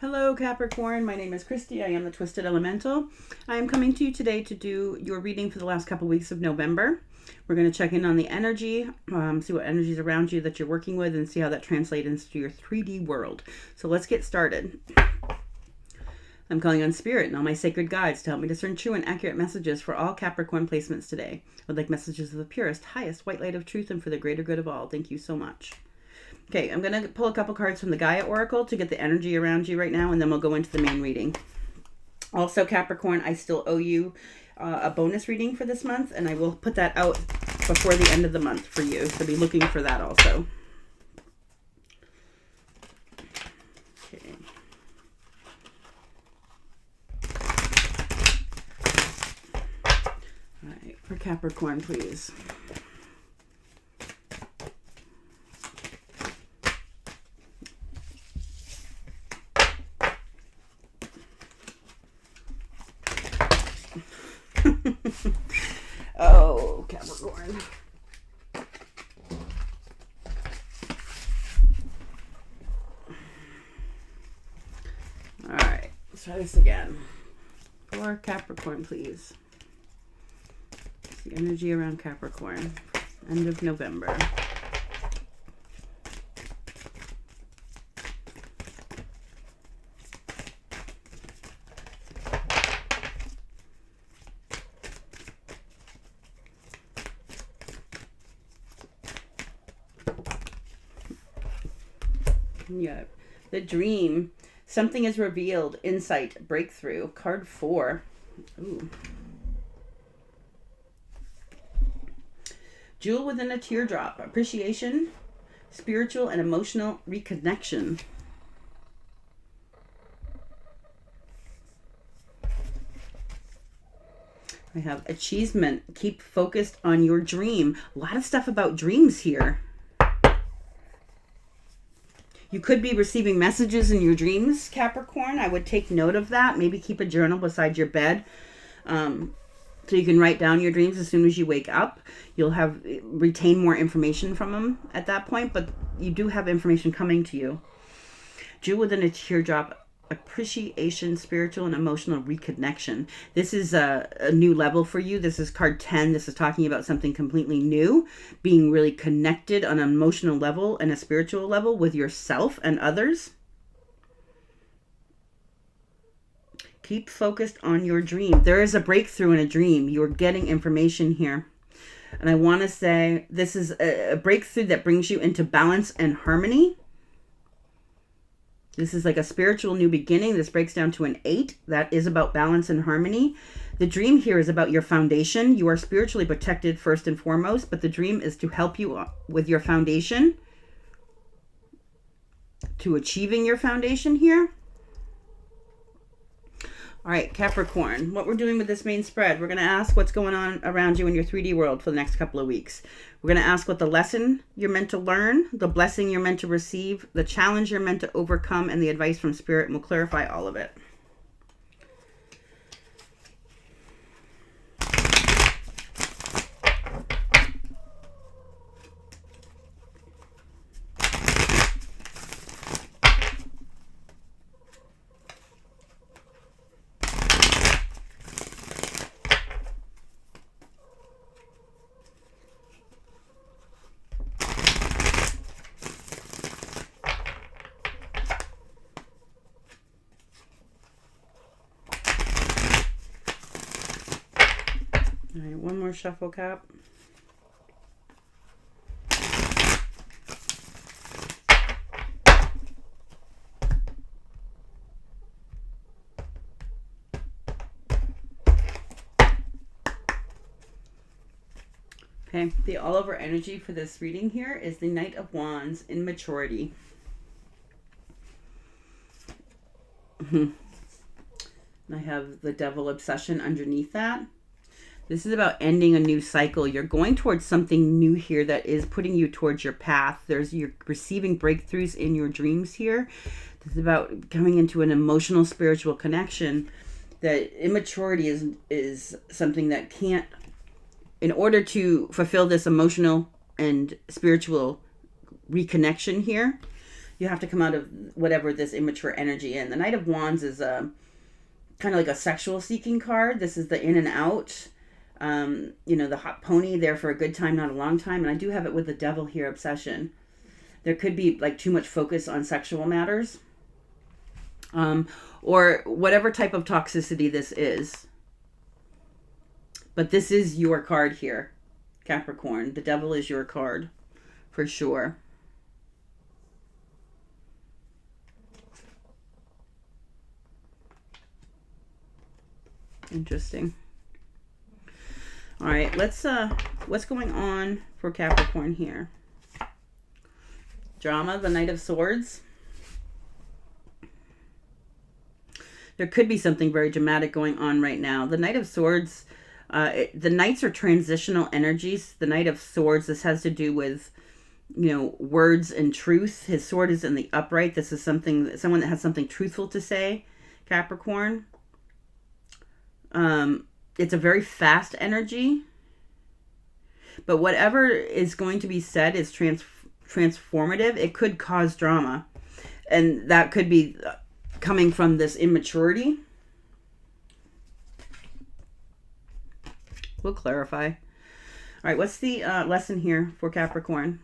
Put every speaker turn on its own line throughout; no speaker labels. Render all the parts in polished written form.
Hello Capricorn, my name is Kristi. I am the Twisted Elemental. I am coming to you today to do your reading for the last couple weeks of November. We're going to check in on the energy, see what energies around you that you're working with, and see how that translates into your 3D world. So let's get started. I'm calling on Spirit and all my sacred guides to help me discern true and accurate messages for all Capricorn placements today. I would like messages of the purest, highest white light of truth and for the greater good of all. Thank you so much. Okay, I'm going to pull a couple cards from the Gaia Oracle to get the energy around you right now, and then we'll go into the main reading. Also, Capricorn, I still owe you a bonus reading for this month, and I will put that out before the end of the month for you, so be looking for that also. Okay. All right, for Capricorn, please. Oh, Capricorn. All right, let's try this again. For Capricorn, please. The energy around Capricorn. End of November. Yeah, the dream. Something is revealed. Insight. Breakthrough. Card 4. Ooh. Jewel within a teardrop. Appreciation. Spiritual and emotional reconnection. I have achievement. Keep focused on your dream. A lot of stuff about dreams here. You could be receiving messages in your dreams, Capricorn. I would take note of that. Maybe keep a journal beside your bed so you can write down your dreams as soon as you wake up. You'll retain more information from them at that point, but you do have information coming to you. Jewel within a teardrop. Appreciation, spiritual and emotional reconnection. This is a new level for you. This is card 10. This is talking about something completely new, being really connected on an emotional level and a spiritual level with yourself and others. Keep focused on your dream. There is a breakthrough in a dream. You're getting information here. And I want to say this is a breakthrough that brings you into balance and harmony. This is like a spiritual new beginning. This breaks down to an 8. That is about balance and harmony. The dream here is about your foundation. You are spiritually protected first and foremost, but the dream is to help you with your foundation, to achieving your foundation here. All right, Capricorn, what we're doing with this main spread, we're going to ask what's going on around you in your 3D world for the next couple of weeks. We're going to ask what the lesson you're meant to learn, the blessing you're meant to receive, the challenge you're meant to overcome, and the advice from Spirit, and we'll clarify all of it. All right, one more shuffle, Cap. Okay, the all-over energy for this reading here is the Knight of Wands in maturity. I have the Devil obsession underneath that. This is about ending a new cycle. You're going towards something new here that is putting you towards your path. You're receiving breakthroughs in your dreams here. This is about coming into an emotional, spiritual connection. That immaturity is something that can't, in order to fulfill this emotional and spiritual reconnection here, You have to come out of whatever this immature energy in. The Knight of Wands is kind of like a sexual seeking card. This is the in and out. The hot pony, there for a good time, not a long time. And I do have it with the Devil here, obsession. There could be like too much focus on sexual matters. Or whatever type of toxicity this is. But this is your card here, Capricorn. The Devil is your card, for sure. Interesting. All right, what's going on for Capricorn here? Drama, the Knight of Swords. There could be something very dramatic going on right now. The Knight of Swords, the Knights are transitional energies. The Knight of Swords, this has to do with, words and truth. His sword is in the upright. This is someone that has something truthful to say, Capricorn. It's a very fast energy, but whatever is going to be said is transformative. It could cause drama, and that could be coming from this immaturity. We'll clarify. All right, what's the lesson here for Capricorn?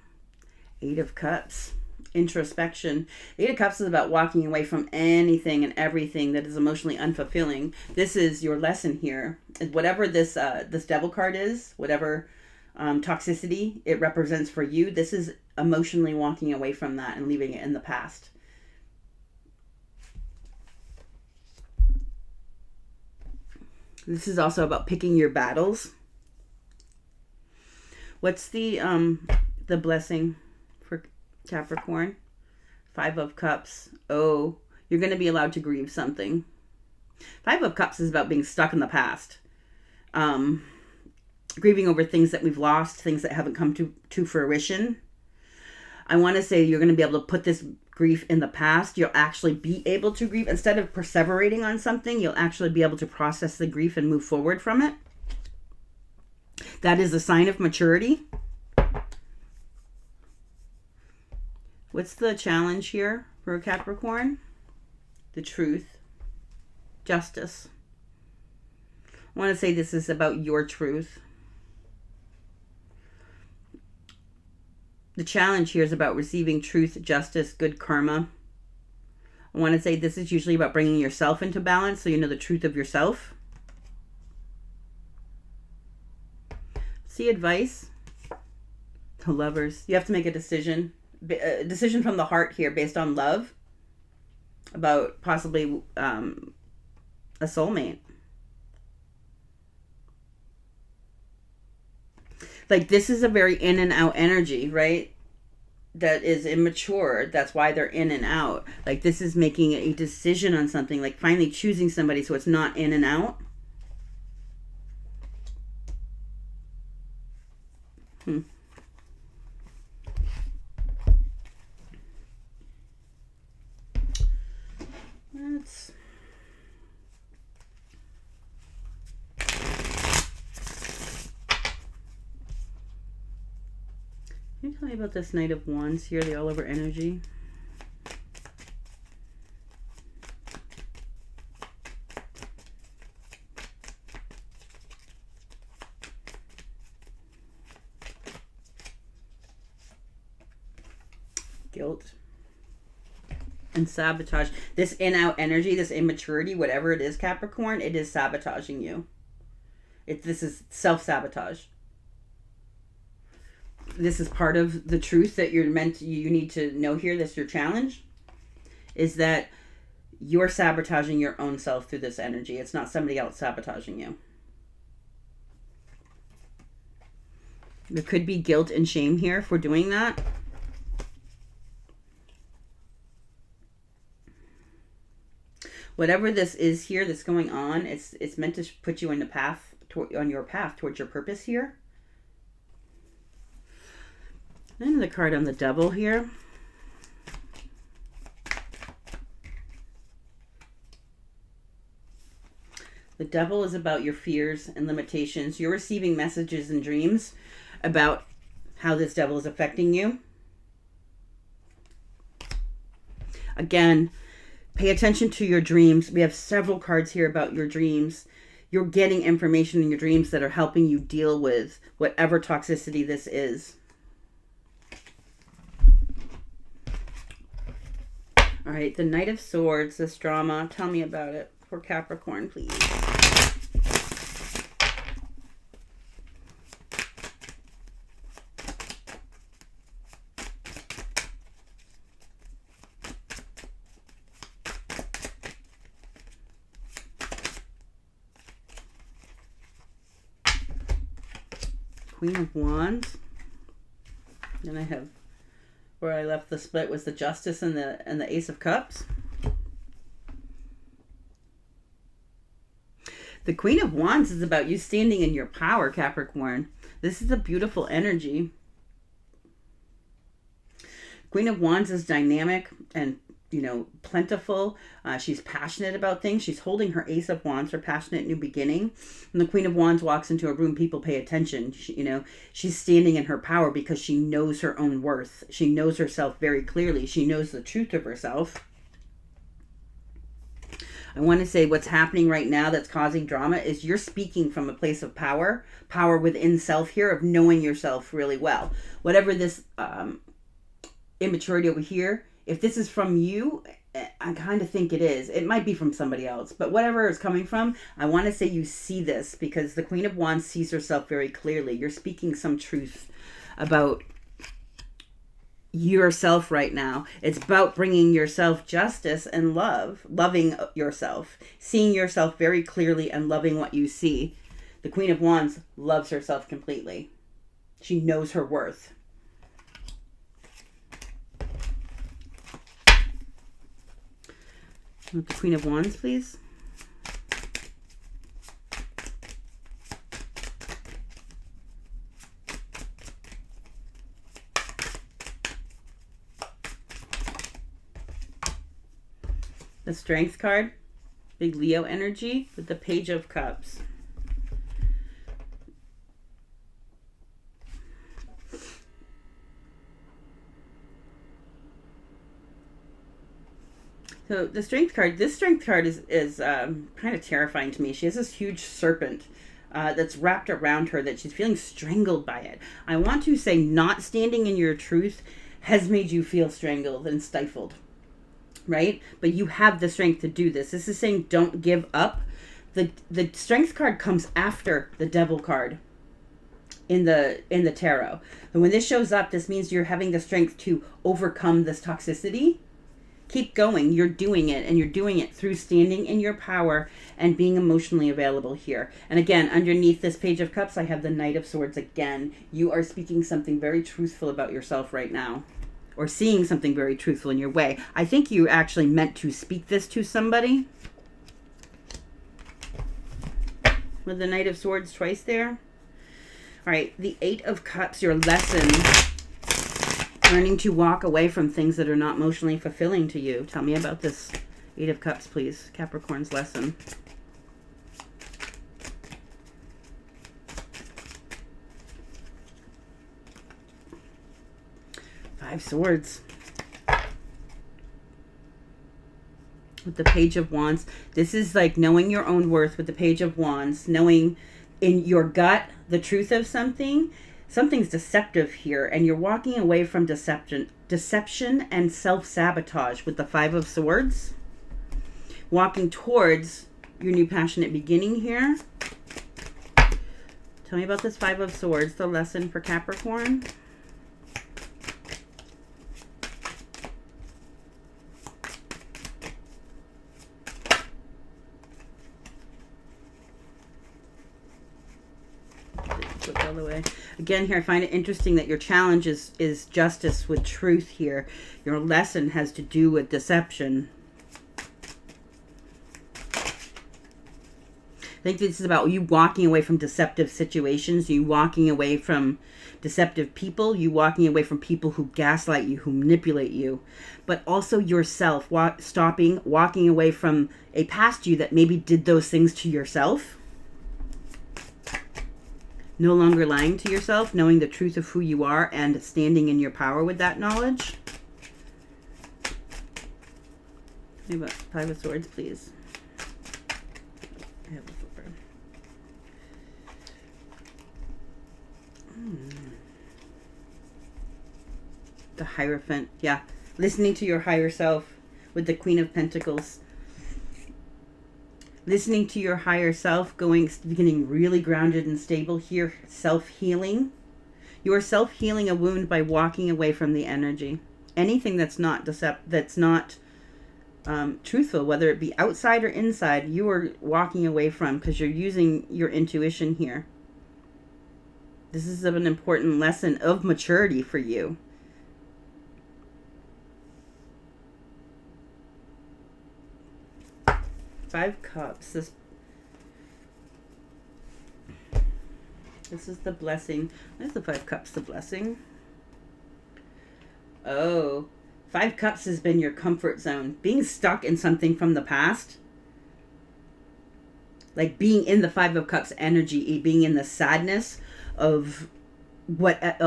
Eight of Cups. Introspection. The Eight of Cups is about walking away from anything and everything that is emotionally unfulfilling. This is your lesson here. Whatever this Devil card is, whatever toxicity it represents for you, this is emotionally walking away from that and leaving it in the past. This is also about picking your battles. What's the blessing for Capricorn? Five of Cups. Oh, you're going to be allowed to grieve something. Five of Cups is about being stuck in the past. Grieving over things that we've lost, things that haven't come to fruition. I want to say you're going to be able to put this grief in the past. You'll actually be able to grieve. Instead of perseverating on something, you'll actually be able to process the grief and move forward from it. That is a sign of maturity. What's the challenge here for Capricorn? The truth. Justice. I want to say this is about your truth. The challenge here is about receiving truth, justice, good karma. I want to say this is usually about bringing yourself into balance so you know the truth of yourself. See advice. The Lovers. You have to make a decision. A decision from the heart here based on love. About possibly a soulmate. Like, this is a very in and out energy, right? That is immature. That's why they're in and out. Like, this is making a decision on something. Like, finally choosing somebody so it's not in and out. Let's... Can you tell me about this Knight of Wands here, the all-over energy? Guilt and sabotage. This in-out energy, this immaturity, whatever it is, Capricorn, it is sabotaging you. This is self-sabotage. This is part of the truth that you need to know here. That's your challenge, is that you're sabotaging your own self through this energy. It's not somebody else sabotaging you. There could be guilt and shame here for doing that. Whatever this is here that's going on, it's meant to put you on your path towards your purpose here. Then the card on the Devil here. The Devil is about your fears and limitations. You're receiving messages and dreams about how this devil is affecting you. Again, pay attention to your dreams. We have several cards here about your dreams. You're getting information in your dreams that are helping you deal with whatever toxicity this is. All right, the Knight of Swords, this drama. Tell me about it for Capricorn, please. Queen of Wands. Then I have, where I left the split was the Justice and the Ace of Cups. The Queen of Wands is about you standing in your power, Capricorn. This is a beautiful energy. Queen of Wands is dynamic and, you know, plentiful. She's passionate about things. She's holding her Ace of Wands, her passionate new beginning. When the Queen of Wands walks into a room, people pay attention. You know, she's standing in her power because she knows her own worth. She knows herself very clearly. She knows the truth of herself. I want to say what's happening right now that's causing drama is you're speaking from a place of power, power within self here, of knowing yourself really well. Whatever this immaturity over here, if this is from you, I kind of think it is. It might be from somebody else, but whatever is coming from, I want to say you see this because the Queen of Wands sees herself very clearly. You're speaking some truth about yourself right now. It's about bringing yourself justice and love, loving yourself, seeing yourself very clearly and loving what you see. The Queen of Wands loves herself completely. She knows her worth. The Queen of Wands, please. The Strength card, big Leo energy with the Page of Cups. So the Strength card, this Strength card is kind of terrifying to me. She has this huge serpent that's wrapped around her that she's feeling strangled by it. I want to say not standing in your truth has made you feel strangled and stifled, right? But you have the strength to do this. This is saying don't give up. The Strength card comes after the Devil card in the tarot. And when this shows up, this means you're having the strength to overcome this toxicity. Keep going. You're doing it, and you're doing it through standing in your power and being emotionally available here. And again, underneath this Page of Cups, I have the Knight of Swords again. You are speaking something very truthful about yourself right now, or seeing something very truthful in your way. I think you actually meant to speak this to somebody. With the Knight of Swords twice there. All right, the Eight of Cups, your lesson. Learning to walk away from things that are not emotionally fulfilling to you. Tell me about this Eight of Cups, please. Capricorn's lesson. Five Swords. With the Page of Wands. This is like knowing your own worth with the Page of Wands. Knowing in your gut the truth of something. Something's deceptive here, and you're walking away from deception and self-sabotage with the Five of Swords. Walking towards your new passionate beginning here. Tell me about this Five of Swords, the lesson for Capricorn. Flip all the way. Again, here I find it interesting that your challenge is justice with truth here. Your lesson has to do with deception. I think this is about you walking away from deceptive situations, you walking away from deceptive people, you walking away from people who gaslight you, who manipulate you, but also yourself, walking away from a past you that maybe did those things to yourself. No longer lying to yourself, knowing the truth of who you are and standing in your power with that knowledge. Tell me about Five of Swords, please. I have a flipper. The Hierophant. Yeah. Listening to your higher self with the Queen of Pentacles. Listening to your higher self, getting really grounded and stable here. Self-healing. You are self-healing a wound by walking away from the energy. Anything that's not truthful, whether it be outside or inside, you are walking away from, because you're using your intuition here. This is an important lesson of maturity for you. Five Cups. This is the blessing. Where's the Five Cups? The blessing. Oh, Five Cups has been your comfort zone. Being stuck in something from the past. Like being in the Five of Cups energy, being in the sadness of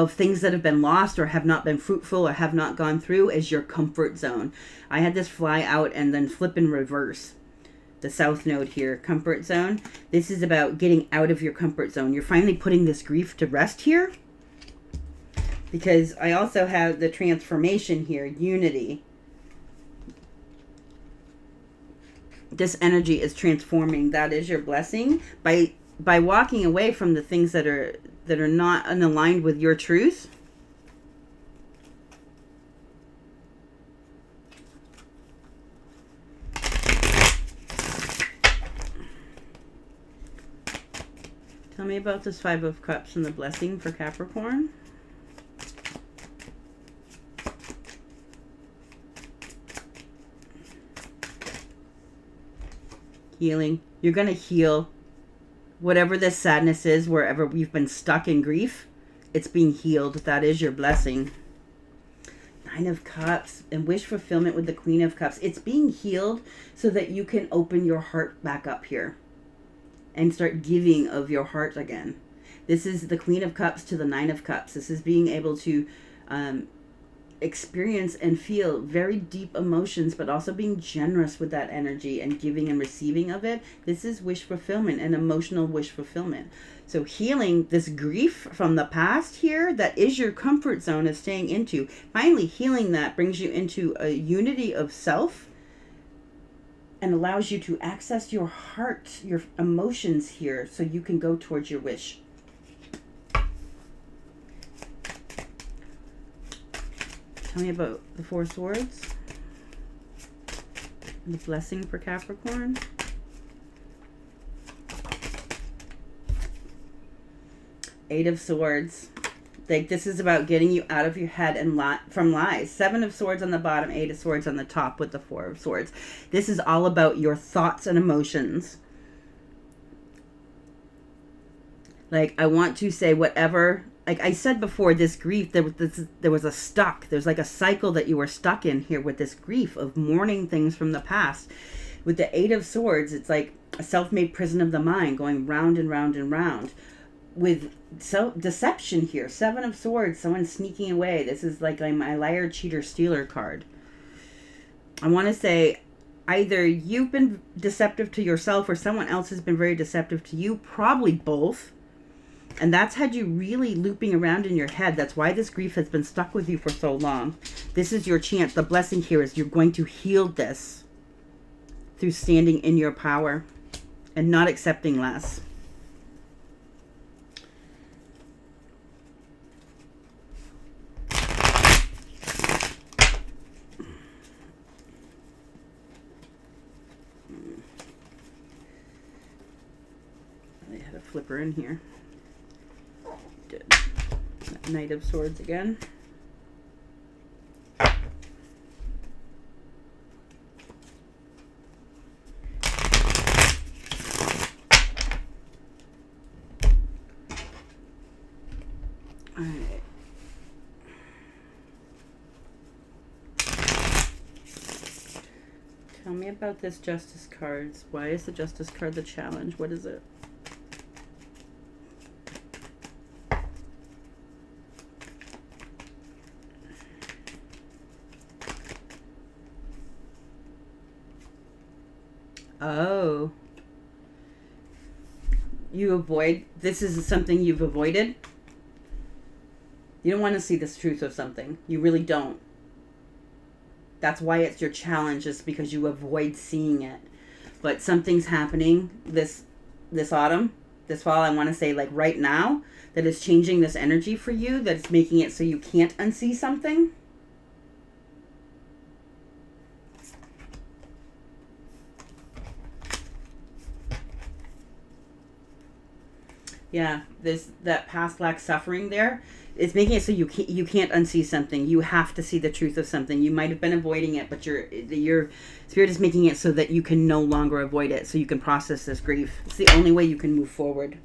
things that have been lost or have not been fruitful or have not gone through is your comfort zone. I had this fly out and then flip in reverse. The South Node here, comfort zone. This is about getting out of your comfort zone. You're finally putting this grief to rest here. Because I also have the transformation here, unity. This energy is transforming. That is your blessing. By walking away from the things that are not unaligned with your truth. Tell me about this Five of Cups and the blessing for Capricorn. Healing. You're going to heal whatever this sadness is, wherever we've been stuck in grief. It's being healed. That is your blessing. Nine of Cups and wish fulfillment with the Queen of Cups. It's being healed so that you can open your heart back up here and start giving of your heart again. This is the Queen of Cups to the Nine of Cups. This is being able to experience and feel very deep emotions, but also being generous with that energy and giving and receiving of it. This is wish fulfillment and emotional wish fulfillment. So healing this grief from the past here, that is your comfort zone of staying into. Finally healing that brings you into a unity of self and allows you to access your heart, your emotions here, so you can go towards your wish. Tell me about the Four Swords. The blessing for Capricorn. Eight of Swords. Like, this is about getting you out of your head and from lies. Seven of Swords on the bottom, Eight of Swords on the top with the Four of Swords. This is all about your thoughts and emotions. Like, I want to say whatever, like I said before, this grief, there was a stuck. There's like a cycle that you were stuck in here with this grief of mourning things from the past. With the Eight of Swords, it's like a self-made prison of the mind going round and round and round. With deception here, Seven of Swords, someone sneaking away. This is like my liar, cheater, stealer card. I want to say either you've been deceptive to yourself or someone else has been very deceptive to you, probably both. And that's had you really looping around in your head. That's why this grief has been stuck with you for so long. This is your chance. The blessing here is you're going to heal this through standing in your power and not accepting less. I had a flipper in here. Knight of Swords again. All right. Tell me about this Justice cards. Why is the Justice card the challenge? What is it? Oh. This is something you've avoided? You don't want to see this truth of something. You really don't. That's why it's your challenge, is because you avoid seeing it. But something's happening this autumn, this fall, I want to say like right now, that is changing this energy for you, that it's making it so you can't unsee something. Yeah, that past lack suffering there. It's making it so you can't unsee something. You have to see the truth of something. You might have been avoiding it, but your spirit is making it so that you can no longer avoid it, so you can process this grief. It's the only way you can move forward.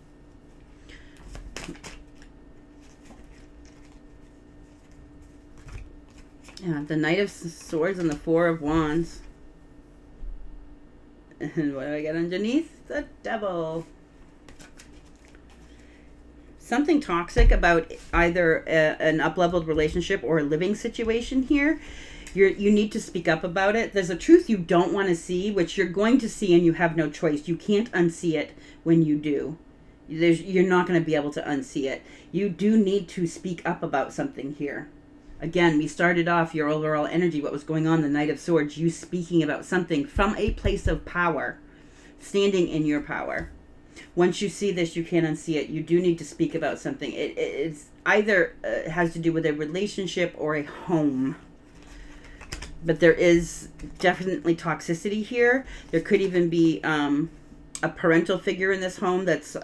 Yeah, the Knight of Swords and the Four of Wands. And what do I get underneath? The Devil. Something toxic about either an up-leveled relationship or a living situation here. You need to speak up about it. There's a truth you don't want to see, which you're going to see, and you have no choice. You can't unsee it when you do. You're not going to be able to unsee it. You do need to speak up about something here. Again, we started off your overall energy, what was going on, the Knight of Swords, you speaking about something from a place of power, standing in your power. Once you see this, you can't unsee it. You do need to speak about something. It's either has to do with a relationship or a home. But there is definitely toxicity here. There could even be a parental figure in this home that's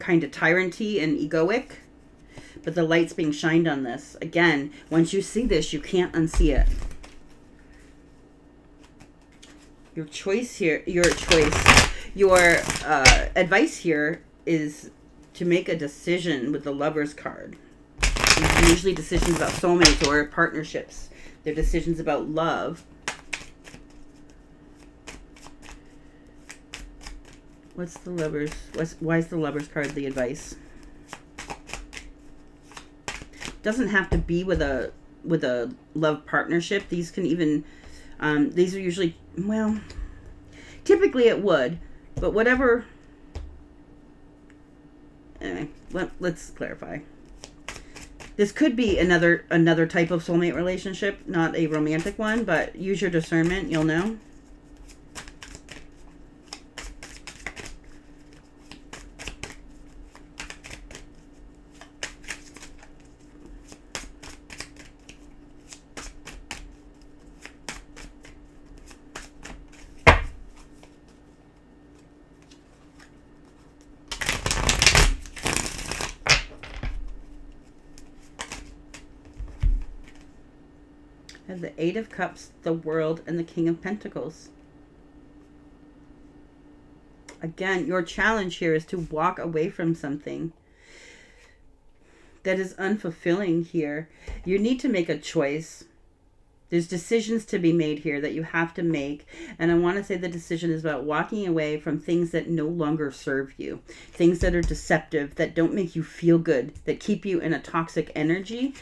kind of tyranny and egoic. But the light's being shined on this. Again, once you see this, you can't unsee it. Your advice here is to make a decision with the Lover's card. These are usually decisions about soulmates or partnerships. They're decisions about love. Why is the Lover's card the advice? Doesn't have to be with a love partnership. These can even these are usually, well, typically it would, but whatever. Anyway, let's clarify. This could be another type of soulmate relationship, not a romantic one, but use your discernment, you'll know. And the Eight of Cups, the World, and the King of Pentacles. Again, your challenge here is to walk away from something that is unfulfilling here. You need to make a choice. There's decisions to be made here that you have to make. And I want to say the decision is about walking away from things that no longer serve you. Things that are deceptive, that don't make you feel good, that keep you in a toxic energy.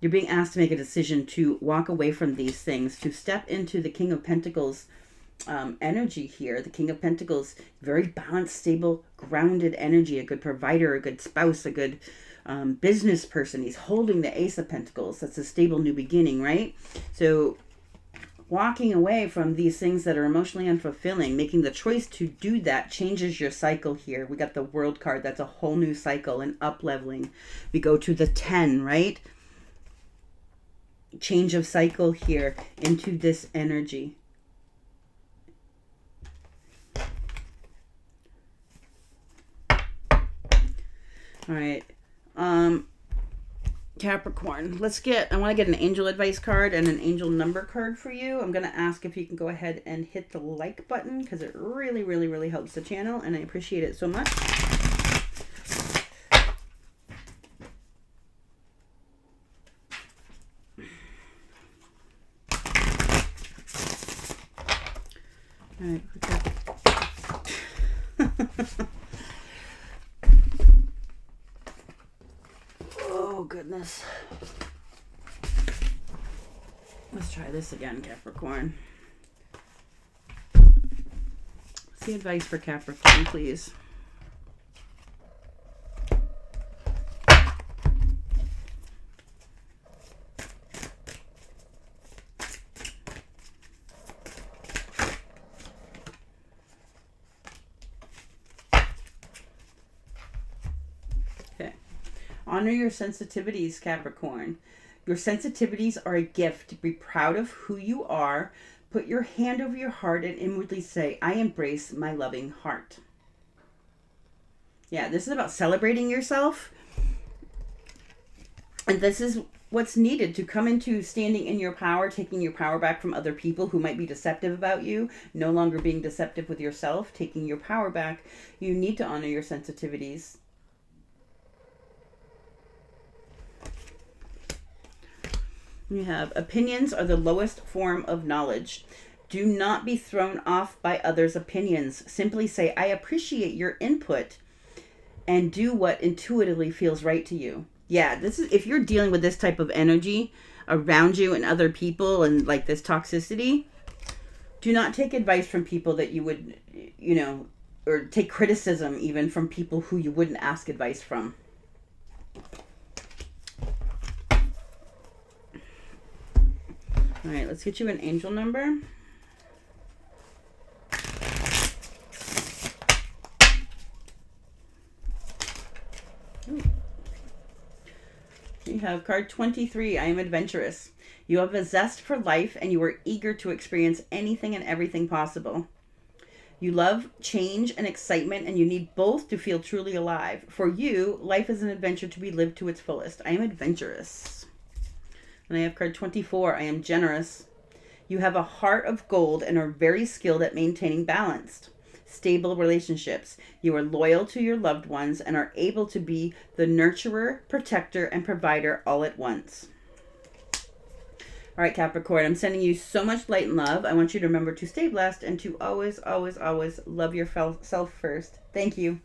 You're being asked to make a decision to walk away from these things, to step into the King of Pentacles energy here. The King of Pentacles, very balanced, stable, grounded energy, a good provider, a good spouse, a good business person. He's holding the Ace of Pentacles. That's a stable new beginning, right? So walking away from these things that are emotionally unfulfilling, making the choice to do that changes your cycle here. We got the World card. That's a whole new cycle and up-leveling. We go to the 10, right? Change of cycle here into this energy. All right. Capricorn, I want to get an angel advice card and an angel number card for you. I'm going to ask if you can go ahead and hit the like button because it really, really, really helps the channel and I appreciate it so much. All right, oh, goodness. Let's try this again, Capricorn. The advice for Capricorn, please. Okay. Honor your sensitivities, Capricorn. Your sensitivities are a gift. Be proud of who you are. Put your hand over your heart and inwardly say, I embrace my loving heart. Yeah, this is about celebrating yourself. And this is what's needed to come into standing in your power, taking your power back from other people who might be deceptive about you, no longer being deceptive with yourself, taking your power back. You need to honor your sensitivities. We have opinions are the lowest form of knowledge. Do not be thrown off by others' opinions. Simply say, I appreciate your input and do what intuitively feels right to you. Yeah, this is if you're dealing with this type of energy around you and other people and like this toxicity, do not take advice from people that you would, or take criticism even from people who you wouldn't ask advice from. All right, let's get you an angel number. You have card 23, I am adventurous. You have a zest for life and you are eager to experience anything and everything possible. You love change and excitement and you need both to feel truly alive. For you, life is an adventure to be lived to its fullest. I am adventurous. And I have card 24, I am generous. You have a heart of gold and are very skilled at maintaining balanced, stable relationships. You are loyal to your loved ones and are able to be the nurturer, protector, and provider all at once. All right, Capricorn, I'm sending you so much light and love. I want you to remember to stay blessed and to always, always, always love yourself first. Thank you.